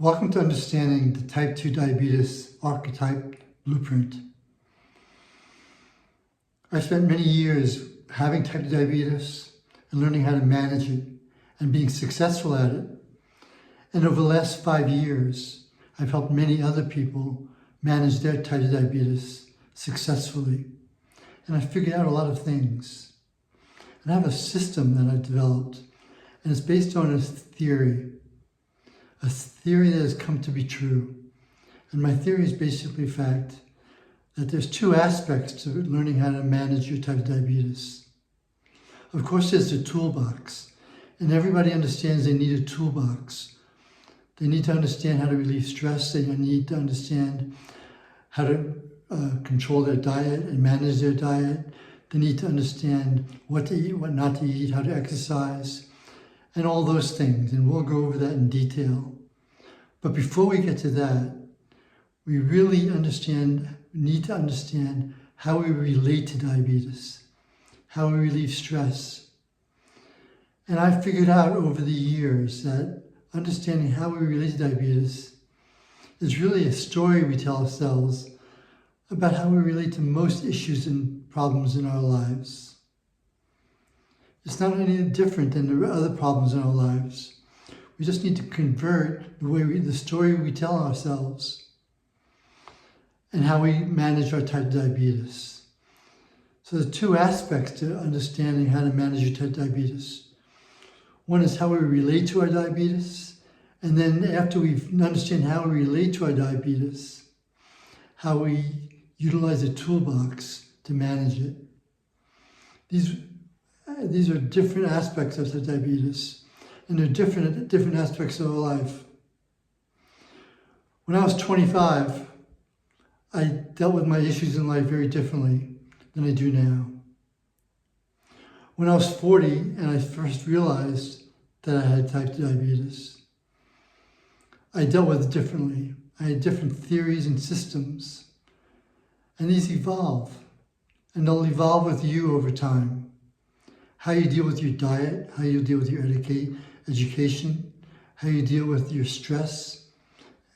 Welcome to understanding the type 2 diabetes archetype blueprint. I spent many years having type 2 diabetes and learning how to manage it and being successful at it. And over the last 5 years, I've helped many other people manage their type 2 diabetes successfully. And I figured out a lot of things. And I have a system that I've developed, and it's based on a theory that has come to be true. And my theory is basically the fact that there's two aspects to learning how to manage your type 2 diabetes. Of course, there's the toolbox, and everybody understands they need a toolbox. They need to understand how to relieve stress. They need to understand how to control their diet and manage their diet. They need to understand what to eat, what not to eat, how to exercise, and all those things. And we'll go over that in detail. But before we get to that, we really need to understand how we relate to diabetes, how we relieve stress. And I figured out over the years that understanding how we relate to diabetes is really a story we tell ourselves about how we relate to most issues and problems in our lives. It's not any different than the other problems in our lives. We just need to convert the story we tell ourselves and how we manage our type 2 diabetes. So there's two aspects to understanding how to manage your type 2 diabetes. One is how we relate to our diabetes, and then after we understand how we relate to our diabetes, how we utilize a toolbox to manage it. These are different aspects of the diabetes, and they're different aspects of our life. When I was 25, I dealt with my issues in life very differently than I do now. When I was 40 and I first realized that I had type 2 diabetes, I dealt with it differently. I had different theories and systems, and these evolve, and they'll evolve with you over time. How you deal with your diet, how you deal with your education, how you deal with your stress,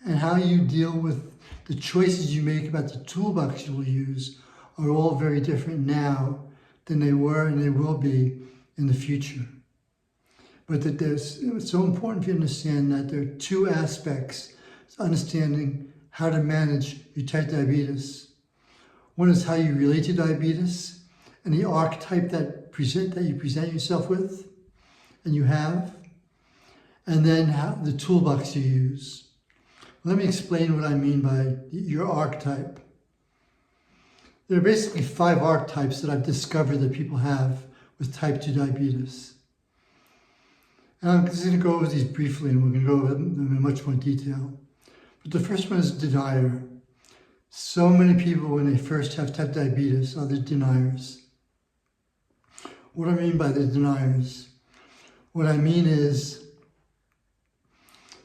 and how you deal with the choices you make about the toolbox you will use are all very different now than they were and they will be in the future. But it's so important for you to understand that there are two aspects to understanding how to manage your type 2 diabetes. One is how you relate to diabetes and the archetype that you present yourself with and you have, and then the toolbox you use. Let me explain what I mean by your archetype. There are basically 5 archetypes that I've discovered that people have with type 2 diabetes. And I'm just going to go over these briefly, and we're going to go over them in much more detail. But the first one is denier. So many people, when they first have type 2 diabetes, are the deniers. What do I mean by the deniers? What I mean is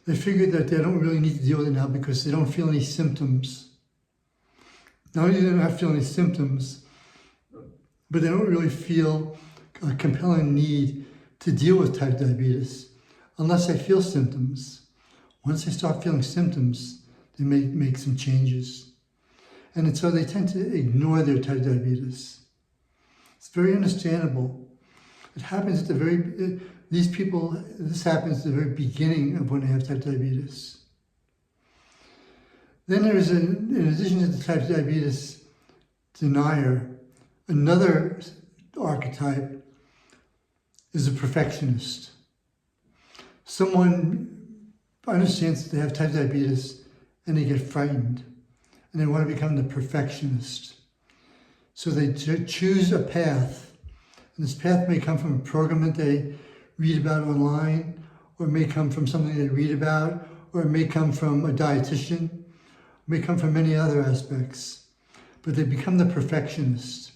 they figure that they don't really need to deal with it now because they don't feel any symptoms. Not only do they not feel any symptoms, but they don't really feel a compelling need to deal with type 2 diabetes unless they feel symptoms. Once they start feeling symptoms, they may make some changes. And so they tend to ignore their type 2 diabetes. It's very understandable. It happens at this happens at the very beginning of when they have type 2 diabetes. Then there is, in addition to the type 2 diabetes denier, another archetype is a perfectionist. Someone understands that they have type 2 diabetes and they get frightened and they want to become the perfectionist. So they choose a path, and this path may come from a program that they read about online, or it may come from something they read about, or it may come from a dietitian, it may come from many other aspects, but they become the perfectionist.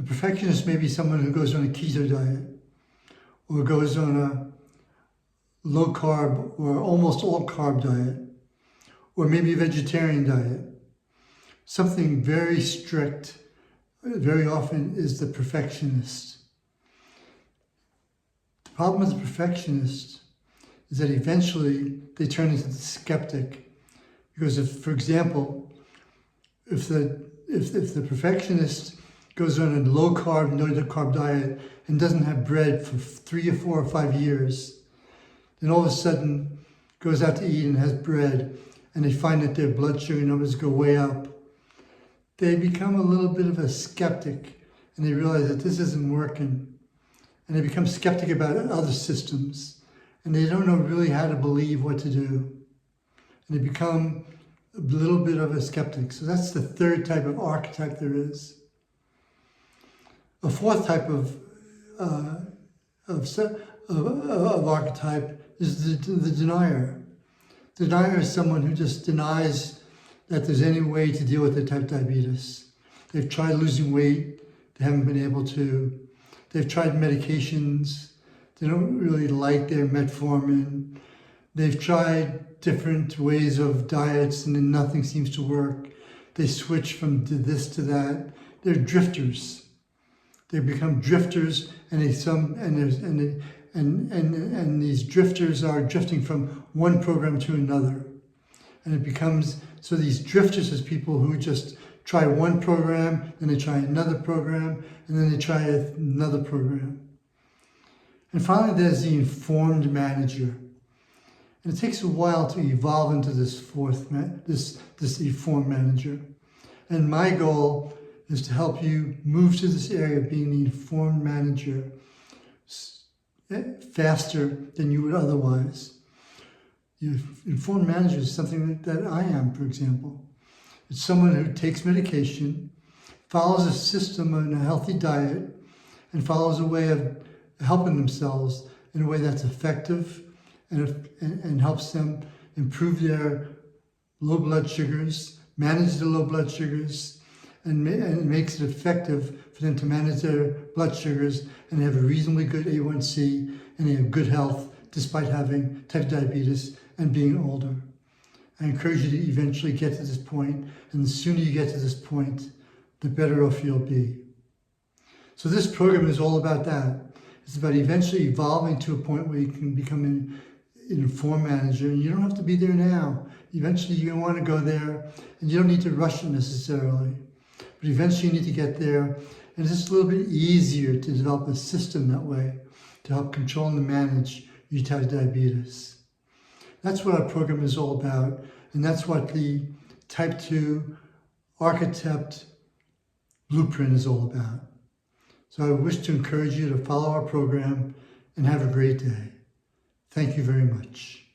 A perfectionist may be someone who goes on a keto diet, or goes on a low carb or almost all carb diet, or maybe a vegetarian diet. Something very strict very often is the perfectionist. The problem with the perfectionist is that eventually they turn into the skeptic. Because if, for example, if the perfectionist goes on a low-carb, no-carb diet and doesn't have bread for 3 or 4 or 5 years, then all of a sudden goes out to eat and has bread, and they find that their blood sugar numbers go way up, they become a little bit of a skeptic, and they realize that this isn't working. And they become skeptic about other systems, and they don't know really how to believe what to do. And they become a little bit of a skeptic. So that's the third type of archetype there is. A fourth type of archetype is the denier. The denier is someone who just denies that there's any way to deal with their type diabetes. They've tried losing weight, they haven't been able to. They've tried medications, they don't really like their metformin. They've tried different ways of diets and then nothing seems to work. They switch from this to that. They're drifters. They become drifters, and these drifters are drifting from one program to another. And it becomes, so these drifters is people who just try one program, then they try another program, and then they try another program. And finally, there's the informed manager. And it takes a while to evolve into this this informed manager. And my goal is to help you move to this area of being the informed manager faster than you would otherwise. The informed manager is something that I am, for example. It's someone who takes medication, follows a system and a healthy diet, and follows a way of helping themselves in a way that's effective and helps them improve their low blood sugars, manage the low blood sugars, and makes it effective for them to manage their blood sugars and have a reasonably good A1C and they have good health despite having type 2 diabetes and being older. I encourage you to eventually get to this point, and the sooner you get to this point, the better off you'll be. So this program is all about that. It's about eventually evolving to a point where you can become an informed manager, and you don't have to be there now. Eventually you want to go there, and you don't need to rush it necessarily. But eventually you need to get there, and it's just a little bit easier to develop a system that way to help control and manage your type 2 diabetes. That's what our program is all about, and that's what the type 2 archetype blueprint is all about. So I wish to encourage you to follow our program and have a great day. Thank you very much.